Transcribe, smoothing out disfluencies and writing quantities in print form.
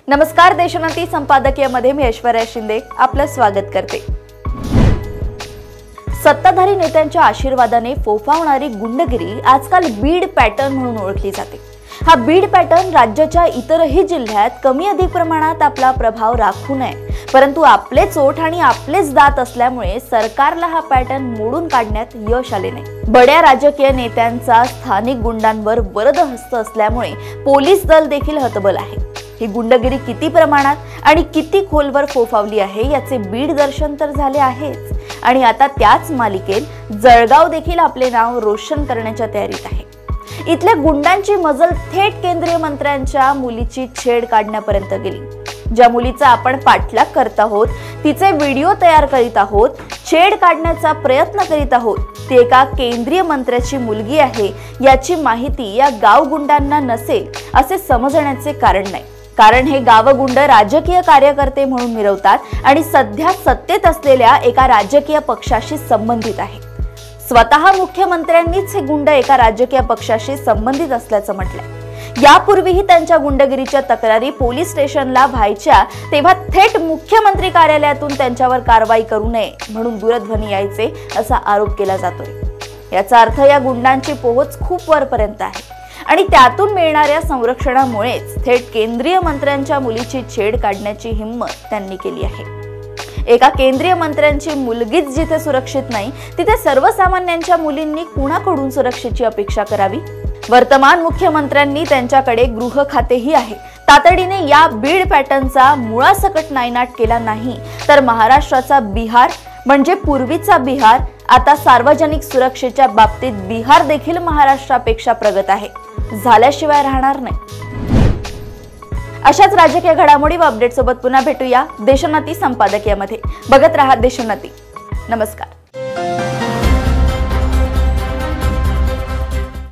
नमस्कार, देशोन्नती संपादकीयमध्ये मी ऐश्वर्या शिंदे आपलं स्वागत करते। सत्ताधारी नेत्यांच्या आशीर्वादाने फोफावणारी गुंडगिरी आजकाल बीड पॅटर्न म्हणून ओळखली जाते। हा बीड पॅटर्न राज्याच्या इतरही जिल्ह्यात कमी अधिक प्रमाणात आपला प्रभाव राखू नये, परंतु आपलेच ओठ आणि आपलेच दात असल्यामुळे सरकारला हा पॅटर्न मोडून काढण्यात यश आले नाही। बड्या राजकीय नेत्यांचा स्थानिक गुंडांवर वरदहस्त असल्यामुळे पोलीस दल देखील हतबल आहे। ही गुंडगिरी किती प्रमाणात आणि किती खोलवर फोफावली आहे याचे बीड दर्शन तर झाले आहेच, आणि आता त्याच मालिकेत जळगाव देखील आपले नाव रोशन करण्याच्या तयारीत आहे। इथल्या गुंडांची मजल थेट केंद्रीय मंत्र्यांच्या मुलीची छेड काढण्यापर्यंत गेली। ज्या मुलीचा आपण पाठलाग करत आहोत, तिचे व्हिडिओ तयार करीत आहोत, छेड काढण्याचा प्रयत्न करीत आहोत, ती एका केंद्रीय मंत्र्याची मुलगी आहे याची माहिती या गाव गुंडांना नसेल असे समजण्याचे कारण नाही। कारण हे गावगुंड राजकीय कार्यकर्ते म्हणून मिरवतात आणि सध्या सत्तेत असलेल्या एका राजकीय पक्षाशी संबंधित आहे। स्वतः मुख्यमंत्र्यांनीच हे गुंड एका राजकीय पक्षाशी संबंधित असल्याचं म्हटलंय। यापूर्वीही त्यांच्या गुंडगिरीच्या तक्रारी पोलीस स्टेशनला व्हायच्या तेव्हा थेट मुख्यमंत्री कार्यालयातून त्यांच्यावर कारवाई करू नये म्हणून दूरध्वनी यायचे असा आरोप केला जातोय। याचा अर्थ या गुंडांची पोहोच खूप वरपर्यंत आहे आणि त्यातून मिळणाऱ्या संरक्षणामुळेच थेट केंद्रीय मंत्र्यांच्या मुलीची छेड काढण्याची हिम्मत त्यांनी केली आहे। एका केंद्रीय मंत्र्यांची मुलगीच जिथे सुरक्षित नाही, तिथे सर्वसामान्यांच्या मुलींनी कुणाकडून सुरक्षेची अपेक्षा करावी? वर्तमान मुख्यमंत्र्यांनी त्यांच्याकडे गृह खातेही आहे। तातडीने या बीड पॅटर्नचा मुळासकट नायनाट केला नाही तर महाराष्ट्राचा बिहार म्हणजे पूर्वीचा बिहार आता सार्वजनिक सुरक्षेच्या बाबतीत बिहार देखील महाराष्ट्रापेक्षा प्रगत आहे, झाल्याशिवाय राहणार नाही। अशाच राजकीय घडामोडी व अपडेट सोबत पुन्हा भेटूया देशोन्नती संपादकीयमध्ये। बघत रहा देशोन्नती। नमस्कार।